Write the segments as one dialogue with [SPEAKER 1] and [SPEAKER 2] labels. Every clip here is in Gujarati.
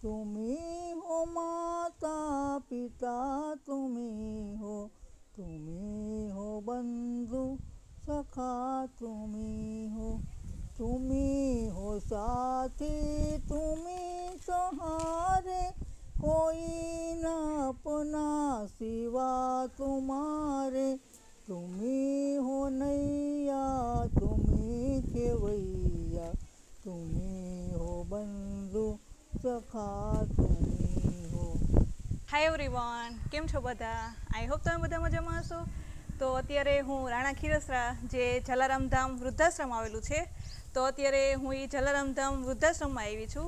[SPEAKER 1] तुम्ही हो माता पिता, तुम्ही हो बंधु सखा, तुम्ही हो साथी, तुम्ही सहारे, कोई न अपना सिवा तुम्हारे, तुम्ही हो नैया, तुम्ही खेवैया, तुम्ही हो बंधु सखा, तुम्ही हो।
[SPEAKER 2] હાય એવરીવન, કેમ છો બધા? આઈ હોપ તમે બધા મજામાં હશો. તો અત્યારે હું રાણા ખીરસરા, જે જલારામ ધામ વૃદ્ધાશ્રમ આવેલું છે, તો અત્યારે હું એ જલારામ ધામ વૃદ્ધાશ્રમમાં આવી છું.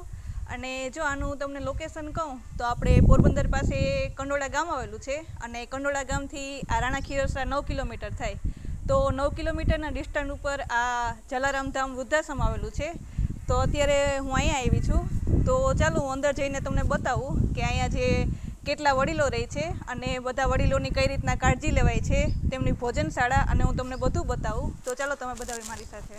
[SPEAKER 2] અને જો આનું તમને લોકેશન કહું તો આપણે પોરબંદર પાસે કંડોળા ગામ આવેલું છે, અને કંડોળા ગામથી આ રાણા ખીરસરા 9 કિલોમીટર થાય. તો 9 કિલોમીટરના ડિસ્ટન્સ ઉપર આ જલારામ ધામ વૃદ્ધાશ્રમ આવેલું છે. તો અત્યારે હું અહીંયા આવી છું. તો ચાલો હું અંદર જઈને તમને બતાવું કે અહીંયા જે કેટલા વડીલો રહે છે અને બધા વડીલોની કઈ રીતના કાળજી લેવાય છે, તેમની ભોજનશાળા, અને હું તમને બધું બતાવું. તો ચાલો તમે બધા મારી સાથે.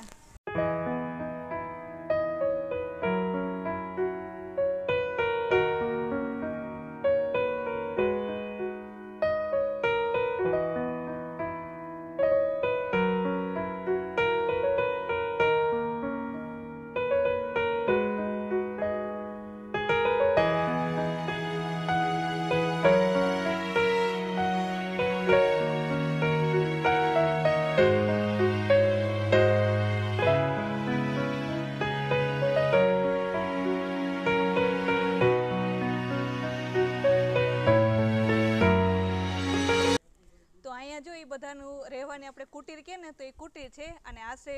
[SPEAKER 2] બધાનું રહેવાની આપણે કુટીર કહે ને તો એ કુટીર છે, અને આશરે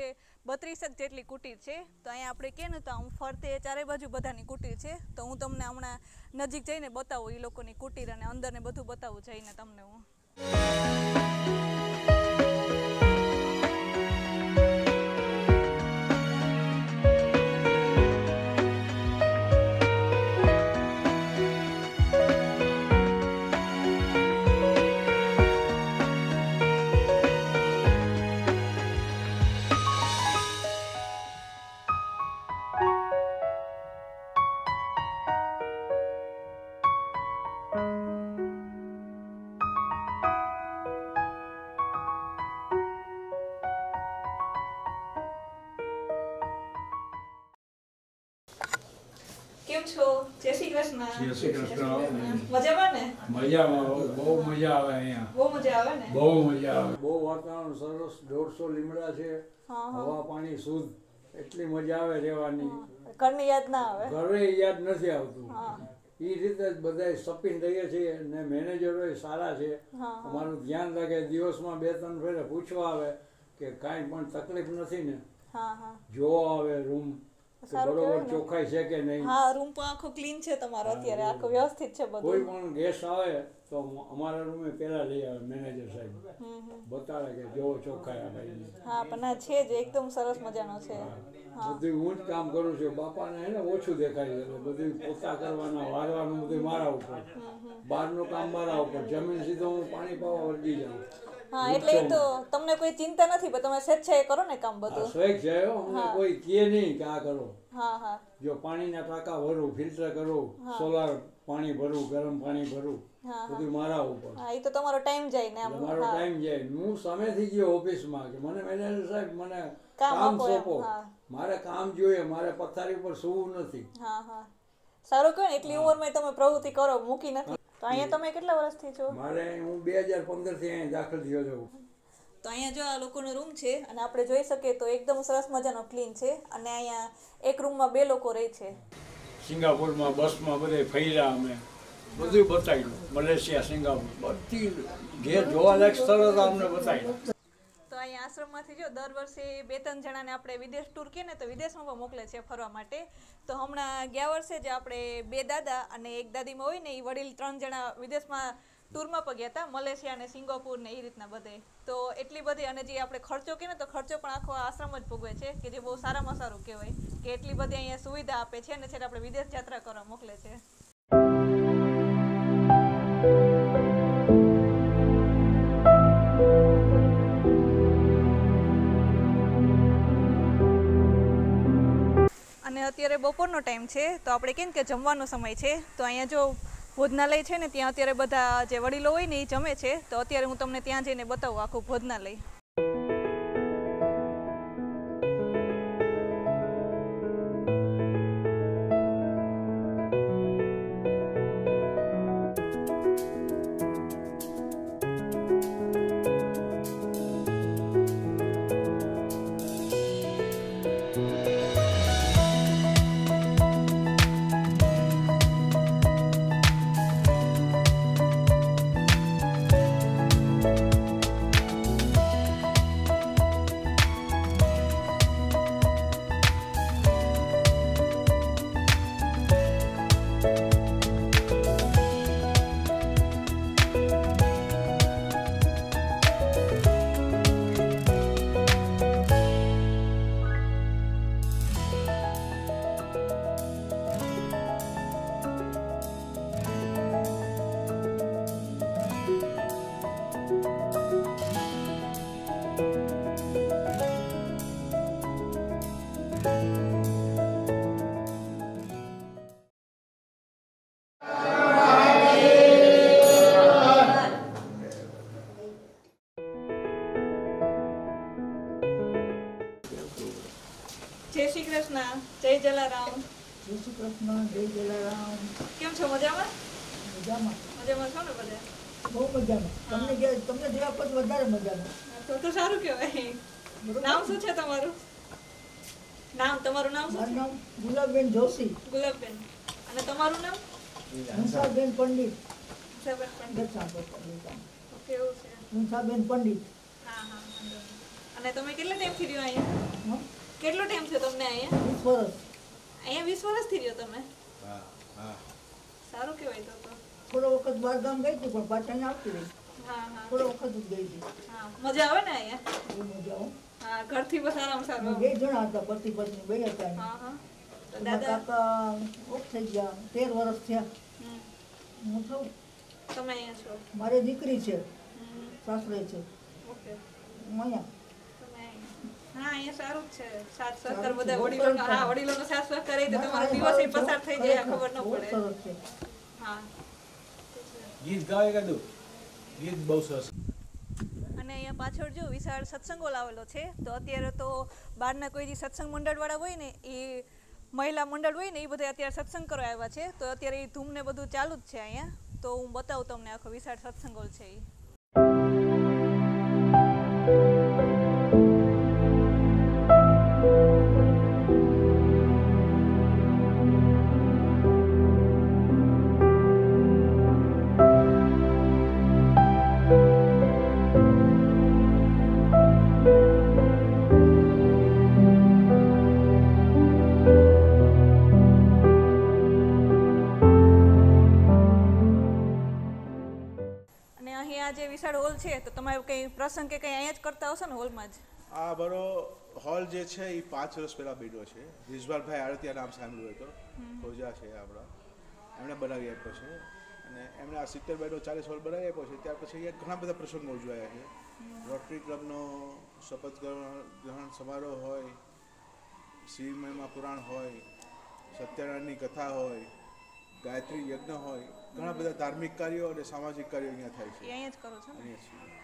[SPEAKER 2] 32 જેટલી કુટીર છે. તો અહીંયા આપણે કહે ને તો આમ ફરતે ચારે બાજુ બધાની કુટીર છે. તો હું તમને હમણાં નજીક જઈને બતાવું એ લોકોની કુટીર, અને અંદર ને બધું બતાવું જઈને તમને હું. કેમ છો? જય શ્રી કૃષ્ણ.
[SPEAKER 3] જય શ્રી કૃષ્ણ.
[SPEAKER 2] મજામાં ને?
[SPEAKER 3] મજામાં, બહુ મજા આવે અહીંયા.
[SPEAKER 2] બહુ મજા આવે ને?
[SPEAKER 3] બહુ મજા આવે. બહુ વાતાવરણ સરસ, 150 લીમડા છે, હવા પાણી શુદ્ધ, એટલી મજા આવે રહેવાની.
[SPEAKER 2] ઘરની યાદ ના આવે?
[SPEAKER 3] ઘરે યાદ નથી આવતું. એ રીતે જ બધા સપીને રહીએ છીએ, ને મેનેજરો સારા છે, અમારું ધ્યાન રાખે, દિવસમાં 2-3 ફેરે પૂછવા આવે કે કાંઈ પણ તકલીફ નથી ને, જોવા આવે રૂમ બરોબર ચોખ્ખાઈ છે કે નહીં.
[SPEAKER 2] હા, રૂમ પણ આખો ક્લીન છે તમારો અત્યારે, આખો વ્યવસ્થિત છે બધું.
[SPEAKER 3] કોઈ પણ ગેસ્ટ આવે તો અમારા રૂમે પહેલા લઈ આવે મેનેજર સાહેબ, બતાવે કે જોવો ચોખ્ખાઈ આવે.
[SPEAKER 2] હા, પણ આ છે જ એકદમ સરસ મજાનો છે.
[SPEAKER 3] બધું હું જ કામ કરું છું, બાપાને હે ને ઓછું દેખાય છે, બધું પોતા કરવાના, વારવાનું બધું મારા ઉપર, બહારનું કામ મારા ઉપર, જમીન સીધો હું પાણી પાવા વળગી જાઉં.
[SPEAKER 2] હા, એટલે એ તો તમને કોઈ ચિંતા નથી, પણ તમે સ્વેચ્છાએ કરો ને કામ બધું.
[SPEAKER 3] સ્વેચ્છાએ, અમને કોઈ કહે નહીં કે આ કરો.
[SPEAKER 2] હા હા. જો
[SPEAKER 3] પાણીના ટાંકા ભરું, ફિલ્ટર કરું, સોલાર પાણી ભરું, ગરમ પાણી ભરું, બધું મારા ઉપર.
[SPEAKER 2] હા, એ તો તમારો ટાઈમ જાય ને.
[SPEAKER 3] મારો ટાઈમ જાય. હું સામેથી ગયો ઓફિસમાં કે મને મેનેજર સાહેબ મને કામ સોંપો, મારે કામ જોઈએ, મારે પથારી ઉપર સૂવું નથી.
[SPEAKER 2] હા હા, સારું કહો ને, એટલી ઉંમરમાં તમે પ્રવૃત્તિ કરો, મૂકી નથી. તો અહીંયા તમે કેટલા વર્ષથી છો?
[SPEAKER 3] મારે હું 2015 થી અહીંયા દાખલ થયો છું.
[SPEAKER 2] તો અહીંયા જો આ લોકોનો રૂમ છે, અને આપણે જોઈ શકીએ તો એકદમ સરસ મજાનો ક્લીન છે, અને અહીંયા એક રૂમમાં 2 લોકો રહે છે.
[SPEAKER 3] સિંગાપુરમાં બસમાં બધે ફર્યા અમે, બધું બતાવ્યું, મલેશિયા, સિંગાપુર, બધી જે જોવાલાયક સ્થળો હતા અમને બતાવ્યું.
[SPEAKER 2] તો અહીંયા આશ્રમમાંથી જો દર વર્ષે 2-3 જણાને આપણે વિદેશ ટૂર કહે ને તો વિદેશમાં પણ મોકલે છે ફરવા માટે. તો હમણાં ગયા વર્ષે જ આપણે 2 દાદા અને 1 દાદીમાં હોય ને એ વડીલ 3 જણા વિદેશમાં ટૂરમાં પણ ગયા હતા, મલેશિયા અને સિંગાપુર ને એ રીતના બધે. તો એટલી બધી, અને જે આપણે ખર્ચો કહે ને તો ખર્ચો પણ આખો આશ્રમ જ ભોગવે છે, કે જે બહુ સારામાં સારું કહેવાય, કે એટલી બધી અહીંયા સુવિધા આપે છે, અને છેલ્લે આપણે વિદેશ યાત્રા કરવા મોકલે છે. અને અત્યારે અત્યારે બપોરનો ટાઈમ છે, તો આપણે કેમ કે જમવાનો સમય છે, તો અહીંયા જો ભોજનાલય છે ને ત્યાં અત્યારે બધા જે વડીલો હોય ને એ જમે છે, તો અત્યારે હું તમને ત્યાં જઈને બતાવું આખું ભોજનાલય. જય શ્રી કૃષ્ણ, જય જલારામ.
[SPEAKER 1] જય શ્રી કૃષ્ણ, જય જલારામ.
[SPEAKER 2] કેમ છો? મજામાં?
[SPEAKER 1] મજામાં.
[SPEAKER 2] મજામાં છો ને બધા?
[SPEAKER 1] બહુ મજામાં. તમને જોયા પછી વધારે મજામાં.
[SPEAKER 2] તો સારું કહેવાય. નામ શું છે તમારું? તમારું નામ શું
[SPEAKER 1] મારું
[SPEAKER 2] છે?
[SPEAKER 1] નામ ગુલાબબેન જોશી.
[SPEAKER 2] ગુલાબબેન. અને તમારું નામ?
[SPEAKER 1] હંસાબેન પંડિત.
[SPEAKER 2] હંસાબેન પંડિત. ઓકે, એવું છે.
[SPEAKER 1] હંસાબેન પંડિત.
[SPEAKER 2] હા હા, વાંધો નહીં. અને તમે કેટલા ટાઈમથી રહ્યો અહીંયા?
[SPEAKER 1] હા,
[SPEAKER 2] કેટલો ટાઈમ થયો તમને અહીંયા?
[SPEAKER 1] 20 વર્ષ.
[SPEAKER 2] અહીંયા 20 વર્ષથી રહ્યો તમે?
[SPEAKER 3] હા હા.
[SPEAKER 2] સારું કહેવાય તો.
[SPEAKER 1] થોડો વખત બહાર ગામ ગઈ હતી પણ પાછા અહીંયા આવતી રહી.
[SPEAKER 2] હા હા
[SPEAKER 1] થોડો વખત જ ગઈ હતી.
[SPEAKER 2] હા, મજા આવે ને અહીંયા?
[SPEAKER 1] બહુ મજા આવે.
[SPEAKER 2] હા, ઘરથી બસ આરામ સારું.
[SPEAKER 1] અમે 2 જણા હતા, પતિ પત્ની 2 હતા અહીંયા.
[SPEAKER 2] હા હા. તો
[SPEAKER 1] મારા
[SPEAKER 2] દાદા
[SPEAKER 1] કાકા ઓફ થઈ ગયા, 13 વર્ષ થયા.
[SPEAKER 2] હમ,
[SPEAKER 1] હું છું.
[SPEAKER 2] તમે અહીંયા છો?
[SPEAKER 1] મારી દીકરી છે,
[SPEAKER 2] હમ,
[SPEAKER 1] સાસરે છે.
[SPEAKER 2] ઓકે.
[SPEAKER 1] હું અહીંયા.
[SPEAKER 2] તમે અહીંયા. હા, અહીંયા સારું જ છે. સાથ સહકાર
[SPEAKER 1] સારું છે,
[SPEAKER 2] બધા
[SPEAKER 1] બહુ
[SPEAKER 2] વડીલોનો.
[SPEAKER 1] સરસ
[SPEAKER 2] હા,
[SPEAKER 1] છે.
[SPEAKER 2] વડીલોનો સાથ સહકાર રહે તો
[SPEAKER 1] ના,
[SPEAKER 2] તમારો
[SPEAKER 1] ના,
[SPEAKER 2] દિવસ
[SPEAKER 1] બહુ
[SPEAKER 2] પસાર થઈ જાય,
[SPEAKER 1] ખરેખર,
[SPEAKER 2] ખબર ન
[SPEAKER 1] બહુ
[SPEAKER 2] પડે.
[SPEAKER 1] સરસ છે.
[SPEAKER 2] હા.
[SPEAKER 4] ગીત ગાવે કાઢું ગીત બહુ સરસ.
[SPEAKER 2] અને અહીંયા પાછળ જો વિશાળ સત્સંગ હોલ આવેલો છે, તો અત્યારે તો બહારના કોઈ જે સત્સંગ મંડળવાળા હોય ને એ મહિલા મંડળ હોય ને એ બધા અત્યારે સત્સંગ કરવા આવ્યા છે, તો અત્યારે એ ધૂમ ને બધું ચાલુ જ છે અહીંયા. તો હું બતાવું તમને આખો વિશાળ સત્સંગ હોલ છે એ. જે વિશાળ હોલ છે, તો તમે કંઈ પ્રસંગ કે કંઈ અહીંયા જ કરતા હશો ને હોલમાં જ?
[SPEAKER 4] આ બરો હોલ જે છે એ 5 વર્ષ પહેલાં બન્યો છે. રિઝવાલભાઈ આડતિયા નામ સાંભળ્યું હોય તો, ખોજા છે આપણા, એમણે બનાવી આપ્યો છે. અને એમણે આ 70 બાય 40 હોલ બનાવી આપ્યો છે. ત્યાર પછી અહીંયા ઘણા બધા પ્રસંગો ઉજવાયા છે. રોટરી ક્લબનો શપથ ગ્રહણ સમારોહ હોય, શ્રી મહિમા પુરાણ હોય, સત્યનારાયણની કથા હોય, ગાયત્રી યજ્ઞ હોય, ઘણા બધા ધાર્મિક કાર્યો અને સામાજિક કાર્યો અહીંયા થાય છે.
[SPEAKER 2] અહીંયા જ કરો છો ને?
[SPEAKER 4] અહીંયા છીએ.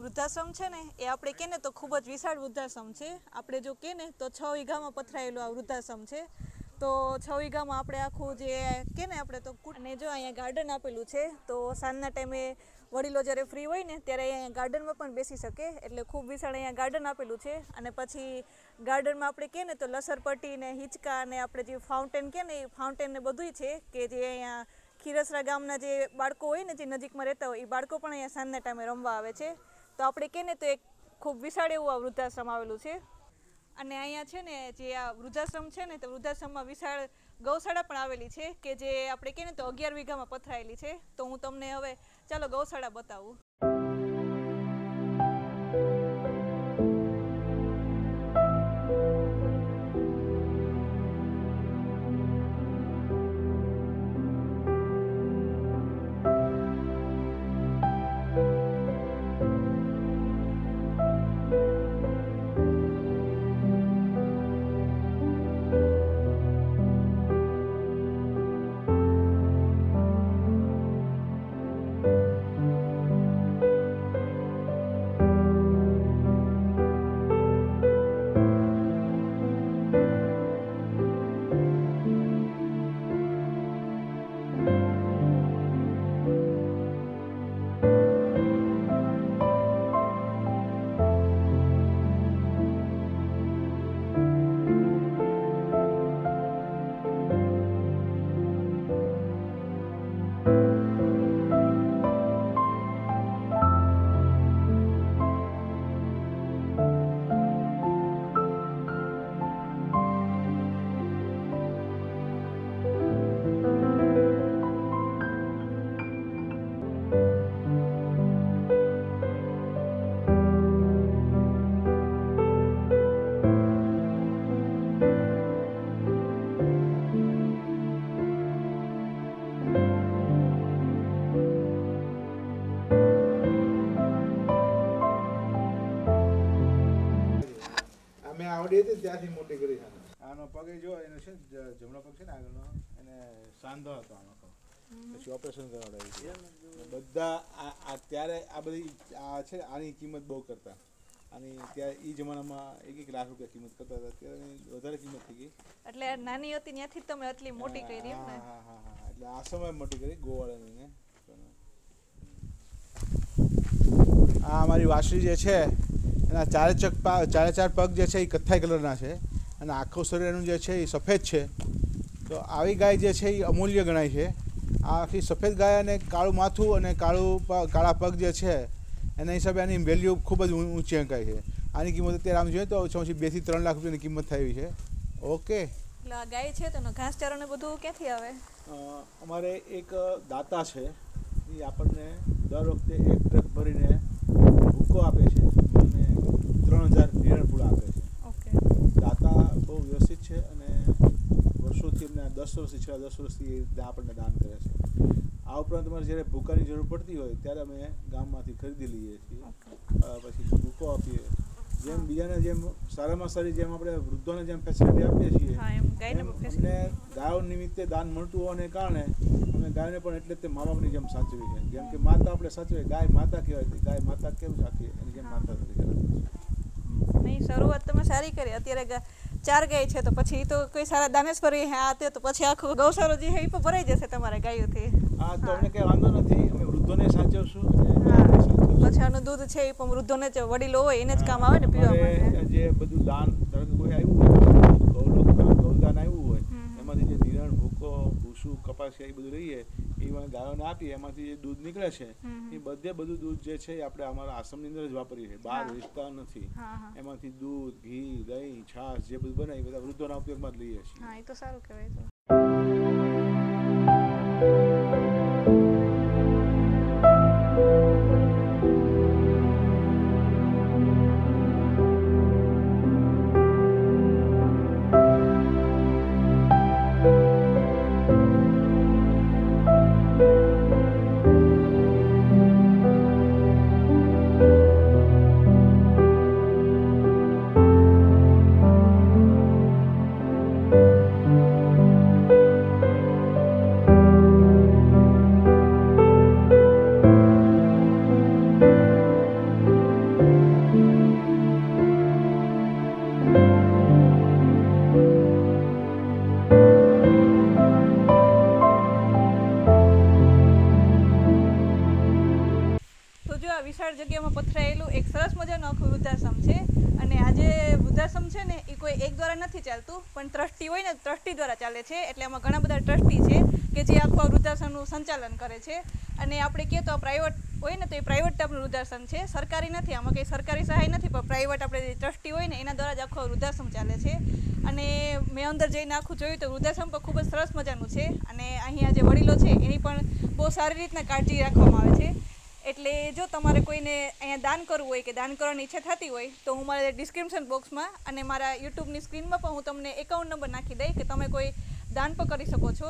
[SPEAKER 2] વૃદ્ધાશ્રમ છે ને એ આપણે કહે ને તો ખૂબ જ વિશાળ વૃદ્ધાશ્રમ છે. આપણે જો કહે ને તો 6 વીઘામાં પથરાયેલું આ વૃદ્ધાશ્રમ છે. તો 6 વીઘામાં આપણે આખું જે કહે ને આપણે તો અને જો અહીંયા ગાર્ડન આપેલું છે, તો સાંજના ટાઈમે વડીલો જ્યારે ફ્રી હોય ને ત્યારે અહીંયા ગાર્ડનમાં પણ બેસી શકે, એટલે ખૂબ વિશાળ અહીંયા ગાર્ડન આપેલું છે. અને પછી ગાર્ડનમાં આપણે કહે ને તો લસરપટ્ટી ને હિંચકા અને આપણે જે ફાઉન્ટેન કહે ને એ ફાઉન્ટેન ને બધુંય છે, કે જે અહીંયા ખીરસરા ગામના જે બાળકો હોય ને જે નજીકમાં રહેતા હોય એ બાળકો પણ અહીંયા સાંજના ટાઈમે રમવા આવે છે. તો આપણે કહે ને તો એક ખૂબ વિશાળ એવું આ વૃદ્ધાશ્રમ આવેલું છે અને અહીંયા છે ને જે આ વૃદ્ધાશ્રમ છે ને તો વૃદ્ધાશ્રમમાં વિશાળ ગૌશાળા પણ આવેલી છે કે જે આપણે કહે ને તો 11 વીઘામાં પથરાયેલી છે. તો હું તમને હવે ચાલો ગૌશાળા બતાવું.
[SPEAKER 4] આવડી હતી ત્યાંથી મોટી કરી છે. આનો પગ જો એનો છે જમણો પગ છે ને આગળનો એને સાંધો હતો આનો પગ, પછી ઓપરેશન કરાવડાવ્યું છે. બધા અત્યારે આ બધી આ છે આની કિંમત બહુ કરતા, આની ત્યારે એ જમાનામાં 1 લાખ રૂપિયા કિંમત કરતા હતા, અત્યારે વધારે કિંમત થઈ ગઈ.
[SPEAKER 2] એટલે નાની હતી ત્યાંથી તમે આટલી મોટી કરી એમ ને?
[SPEAKER 4] હા હા હા, એટલે આ સમય મોટી કરી ગોવાળાને. આ અમારી વાસળી જે છે એના ચારે પગ જે છે એ કથ્થાઈ કલરના છે અને આખું શરીર એનું જે છે એ સફેદ છે. તો આવી ગાય જે છે એ અમૂલ્ય ગણાય છે. આ આખી સફેદ ગાય અને કાળું માથું અને કાળા પગ જે છે એના હિસાબે આની વેલ્યુ ખૂબ જ ઊંચી અંકાય છે. આની કિંમત અત્યારે આમ જોઈએ તો ઓછામાં ઓછી 2 થી 3 લાખ રૂપિયાની કિંમત થઈ છે. ઓકે,
[SPEAKER 2] એટલે આ ગાય છે તો ઘાસચારો ને બધું ક્યાંથી આવે?
[SPEAKER 4] અમારે એક દાતા છે, એ આપણને દર વખતે 1 ટ્રક ભરીને ભૂકો આપે છે અને 3000 નિરણ પૂળા આપે છે.
[SPEAKER 2] ઓકે,
[SPEAKER 4] દાતા બહુ વ્યવસ્થિત છે અને વર્ષોથી એમને 10 વર્ષથી છેલ્લા 10 વર્ષથી એ રીતે આપણને દાન કરે છે. આ ઉપરાંત અમારે જ્યારે ભૂકાની જરૂર પડતી હોય ત્યારે અમે ગામમાંથી ખરીદી લઈએ છીએ, પછી ભૂકો આપીએ. જેમ બીજાને જેમ સારામાં સારી જેમ આપણે વૃદ્ધોને જેમ ફેસિલિટી આપીએ છીએ અમને ગાયો નિમિત્તે દાન મળતું હોવાને કારણે અમે ગાયને પણ એટલે તે મા બાપની જેમ સાચવી છે. જેમ કે માતા આપણે સાચવીએ, ગાય માતા કહેવાય, ગાય માતા કેમ સાચવીએ એની જેમ માતા નથી.
[SPEAKER 2] નહીં, શરૂઆત તમે સારી કરી. અત્યારે 4 ગાય છે તો પછી તો કોઈ સારા દાનેશ્વરી આ તે તો પછી આખું ગૌશાળો જે છે એ પણ ભરાઈ જશે તમારે ગાયોથી.
[SPEAKER 4] હા, તો અમને કંઈ વાંધો નથી, અમે વૃદ્ધોને સાચવશું.
[SPEAKER 2] પછી આનું દૂધ છે એ પણ વૃદ્ધોને જ વડીલો હોય એને જ કામ આવે ને પીવા માટે.
[SPEAKER 4] જે બધું દાન કોઈ આવ્યું હોય, ગૌદાન આવ્યું હોય, એમાંથી જે નિરણ, ભૂકો, ભૂસું, કપાસિયા એ બધું લઈએ, એ ગાયોને આપીએ, એમાંથી જે દૂધ નીકળે છે એ બધું દૂધ જે છે એ આપણે અમારા આશ્રમની અંદર જ વાપરીએ છીએ, બહાર વેચતા નથી. એમાંથી દૂધ, ઘી, દહીં, છાશ જે બધું બનાવી બધા વૃદ્ધોના ઉપયોગમાં જ લઈએ છીએ.
[SPEAKER 2] હા, એ તો સારું કહેવાય છે. વિશાળ જગ્યામાં પથરાયેલું એક સરસ મજાનું આખું વૃદ્ધાશ્રમ છે. અને આ જે વૃદ્ધાશ્રમ છે ને એ કોઈ એક દ્વારા નથી ચાલતું, પણ ટ્રસ્ટી હોય ને ટ્રસ્ટી દ્વારા ચાલે છે. એટલે આમાં ઘણા બધા ટ્રસ્ટી છે કે જે આખું વૃદ્ધાશ્રમનું સંચાલન કરે છે. અને આપણે કહીએ તો પ્રાઇવેટ હોય ને તો એ પ્રાઇવેટ ટાઈપનું વૃદ્ધાશ્રમ છે, સરકારી નથી, આમાં કંઈ સરકારી સહાય નથી, પણ પ્રાઇવેટ આપણે જે ટ્રસ્ટી હોય ને એના દ્વારા જ આખો વૃદ્ધાશ્રમ ચાલે છે. અને મેં અંદર જઈને આખું જોયું તો વૃદ્ધાશ્રમ પણ ખૂબ જ સરસ મજાનું છે. અને અહીંયા જે વડીલો છે એની પણ બહુ સારી રીતના કાળજી રાખવામાં આવે છે. એટલે જો તમારે કોઈને અહીંયા દાન કરવું હોય કે દાન કરવાની ઈચ્છા થતી હોય તો હું મારા ડિસ્ક્રિપ્શન બોક્સમાં અને મારા યુટ્યુબની સ્ક્રીનમાં પણ હું તમને એકાઉન્ટ નંબર નાખી દઈ કે તમે કોઈ દાન પણ કરી શકો છો.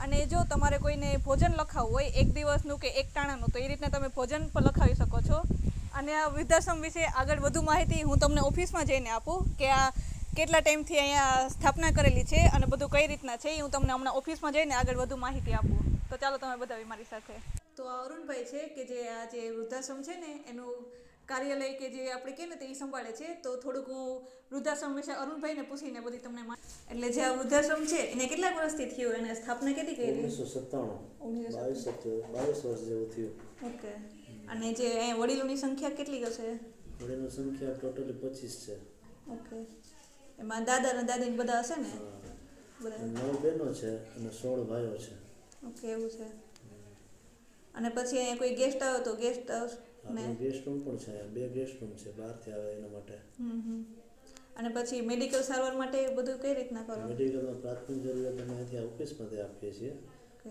[SPEAKER 2] અને જો તમારે કોઈને ભોજન લખાવવું હોય 1 દિવસનું કે 1 ટાણાનું, તો એ રીતના તમે ભોજન પણ લખાવી શકો છો. અને આ વૃદ્ધાશ્રમ વિશે આગળ વધુ માહિતી હું તમને ઓફિસમાં જઈને આપું કે આ કેટલા ટાઈમથી અહીંયા સ્થાપના કરેલી છે અને બધું કઈ રીતના છે, એ હું તમને હમણાં ઓફિસમાં જઈને આગળ વધુ માહિતી આપું. તો ચાલો તમે બધા મારી સાથે. તો આ અરુણભાઈ છે કે જે આ જે વૃદ્ધાશ્રમ છે ને એનું કાર્યાલય કે જે આપણે કહે ને તે એ સંભાળે છે. તો થોડુંક હું વૃદ્ધાશ્રમ વિશે અરુણભાઈને પૂછીને બધી તમને એટલે જે આ વૃદ્ધાશ્રમ છે એને કેટલા વર્ષથી થયું, એને સ્થાપના કેટલી કરી?
[SPEAKER 5] 1997 22 વર્ષ જેવું થયું.
[SPEAKER 2] ઓકે. અને જે અહીંયા વડીલોની સંખ્યા કેટલી હશે?
[SPEAKER 5] વડીલોની સંખ્યા ટોટલી 25 છે.
[SPEAKER 2] ઓકે. એમાં દાદા અને દાદી બધા હશે ને? બધા
[SPEAKER 5] 9 બહેનો છે અને 16 ભાઈઓ છે.
[SPEAKER 2] ઓકે, એવું છે. અને પછી અહીંયા કોઈ ગેસ્ટ આવે તો ગેસ્ટ હાઉસ ને
[SPEAKER 5] ગેસ્ટ રૂમ પણ છે, 2 ગેસ્ટ રૂમ છે બહારથી આવે એના માટે.
[SPEAKER 2] અને પછી મેડિકલ સારવાર માટે બધું કઈ રીતના કરો?
[SPEAKER 5] મેડિકલમાં પ્રાથમિક જરૂરિયાત અમે અહીંથી ઓફિસમાંથી આપીએ છીએ.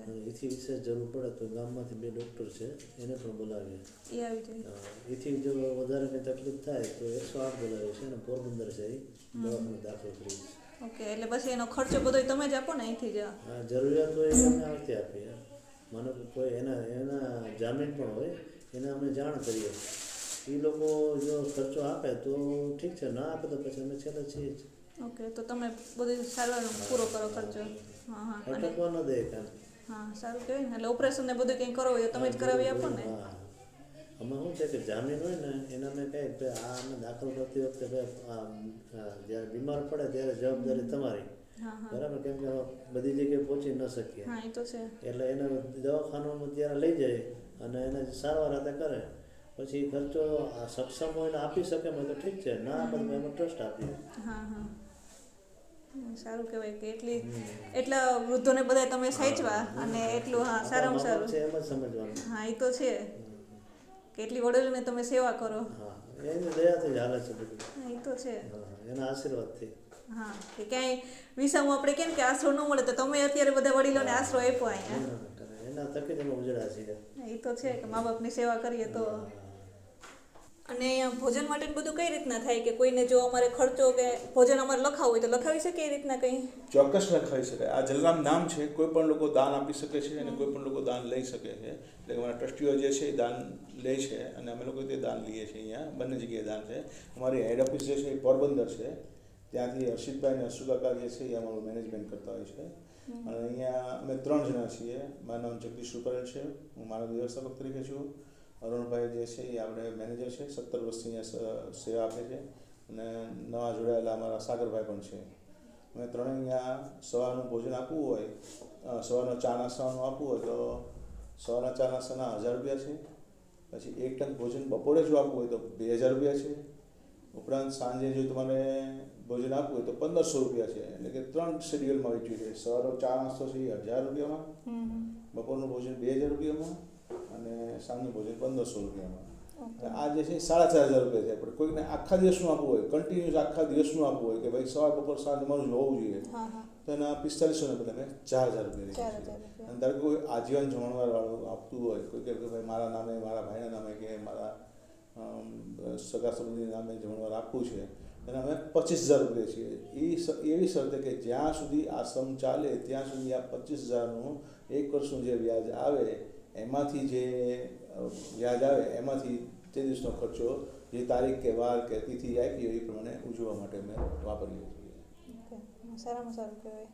[SPEAKER 5] અને એથી વિશેષ જરૂર પડે તો ગામમાંથી 2 ડૉક્ટર છે એને પણ બોલાવીએ.
[SPEAKER 2] એ આવી જાય.
[SPEAKER 5] એથી જો વધારે કંઈ તકલીફ થાય તો 108 બોલાવીએ છીએ અને પોરબંદર છે એ દવાખાને દાખલ કરીએ છીએ.
[SPEAKER 2] ઓકે. એટલે પછી એનો ખર્ચો બધો તમે જ આપો ને અહીંથી જ?
[SPEAKER 5] હા, જરૂરિયાત હોય એ અમે આવતી આપીએ. માનો કે કોઈ એના જામીન પણ હોય એને અમે જાણ કરીએ. એ લોકો જો ખર્ચો આપે તો ઠીક છે, ના આપે તો પછી અમે છેલ્લે છીએ જ.
[SPEAKER 2] ઓકે. તો તમે બધું સારવાર પૂરો કરો ખર્ચો? હા હા.
[SPEAKER 5] અટકવા ન દે કામ.
[SPEAKER 2] હા, સારું કહેવાય ને. એટલે ઓપરેશન ને બધું કંઈ કરવું હોય તમે જ કરાવી આપો ને?
[SPEAKER 5] હા. આમાં શું છે કે જામીન હોય ને એના મેં કહે કે આ અમે દાખલ કરતી વખતે જ્યારે બીમાર પડે ત્યારે જવાબદારી તમારી. બરાબર, કેમ કે બધી જગ્યાએ પહોંચી ન શકીએ.
[SPEAKER 2] હા, એ તો છે.
[SPEAKER 5] એટલે એને દવાખાનામાં ત્યારે લઈ જાય અને એને સારવાર હાથે કરે. પછી ખર્ચો સક્ષમ હોય ને આપી શકે એમ તો ઠીક છે, ના આપે તો એમાં ટ્રસ્ટ આપીએ.
[SPEAKER 2] હા હા, સારું કહેવાય કે એટલા વૃદ્ધોને બધા તમે સાચવા અને એટલું. હા, સારામાં સારું
[SPEAKER 5] છે એમ જ સમજવાનું.
[SPEAKER 2] હા, એ તો છે કે એટલી વડીલોને તમે સેવા કરો.
[SPEAKER 5] હા, એની દયાથી જ હાલે છે બધું.
[SPEAKER 2] હા, એ તો છે.
[SPEAKER 5] એના આશીર્વાદથી.
[SPEAKER 2] હા, કે ક્યાંય વિસામાં આપણે કેમ કે આશરો ન મળે તો તમે અત્યારે બધા વડીલોને આશરો આપ્યો અહીંયા.
[SPEAKER 5] એના થકી જ અમે ઉજળા છીએ.
[SPEAKER 2] એ તો છે કે મા બાપની સેવા કરીએ તો. અને અહીંયા ભોજન માટે બધું કઈ રીતના થાય કે કોઈને જો અમારે ખર્ચો કે ભોજન અમારે લખાવવું હોય તો લખાવી શકીએ એ રીતના કંઈ?
[SPEAKER 4] ચોક્કસ લખાવી શકાય. આ જલારામ ધામ છે, કોઈ પણ લોકો દાન આપી શકે છે અને કોઈ પણ લોકો દાન લઈ શકે છે. એટલે અમારા ટ્રસ્ટીઓ જે છે એ દાન લે છે અને અમે લોકો તે દાન લઈએ છીએ. અહીંયા બંને જગ્યાએ દાન છે. અમારી હેડ ઓફિસ જે છે એ પોરબંદર છે, ત્યાંથી હર્ષિતભાઈ અને અશુકાકા જે છે એ અમારું મેનેજમેન્ટ કરતા હોય છે. અને અહીંયા અમે 3 જણા છીએ. મારું નામ જગદીશ રૂપારેલ છે, હું માનવ વ્યવસ્થાપક તરીકે છું. અરુણભાઈ જે છે એ આપણે મેનેજર છે, 17 વર્ષથી અહીંયા સેવા આપે છે. અને નવા જોડાયેલા અમારા સાગરભાઈ પણ છે. અમે 3 અહીંયા સવારનું ભોજન આપવું હોય, સવારનો ચા નાસ્તાનું આપવું હોય તો સવારના ચા નાસ્તાના 1000 રૂપિયા છે. પછી 1 ટંક ભોજન બપોરે જો આપવું હોય તો 2000 રૂપિયા છે. ઉપરાંત સાંજે જો તમારે ભોજન આપવું હોય તો 1500 રૂપિયા છે. એટલે કે 3 શેડ્યુલમાં વેચ્યું છે. સવારનો ચા નાસ્તો છે એ 1000 રૂપિયામાં, બપોરનું ભોજન 2000 રૂપિયામાં અને સાંજનું ભોજન 1500 રૂપિયામાં. આ જે છે 4500 રૂપિયા છે. પણ કોઈને આખા દિવસનું આપવું હોય, કન્ટિન્યુઅસ આખા દિવસનું આપવું હોય કે ભાઈ સવાર બપોર સાંજ અમારું હોવું જોઈએ તો એના 4500 ને બદલે 4000 રૂપિયા છે. અને ધારો કે કોઈ આજીવન જમણવારવાળું આપતું હોય, કોઈ કે ભાઈ મારા નામે, મારા ભાઈના નામે કે મારા સગા સંબંધીના નામે જમણવાર આપવું છે અને અમે 25000 રૂપિયા છીએ. એવી શરતે કે જ્યાં સુધી આશ્રમ ચાલે ત્યાં સુધી આ 25000નું 1 વર્ષનું જે વ્યાજ આવે એમાંથી જે વ્યાજ આવે એમાંથી તે દિવસનો ખર્ચો જે તારીખ કે વાર કે તિથિ આપી હોય એ પ્રમાણે ઉજવવા માટે અમે વાપરીએ છીએ.
[SPEAKER 2] સારામાં સારું કહેવાય.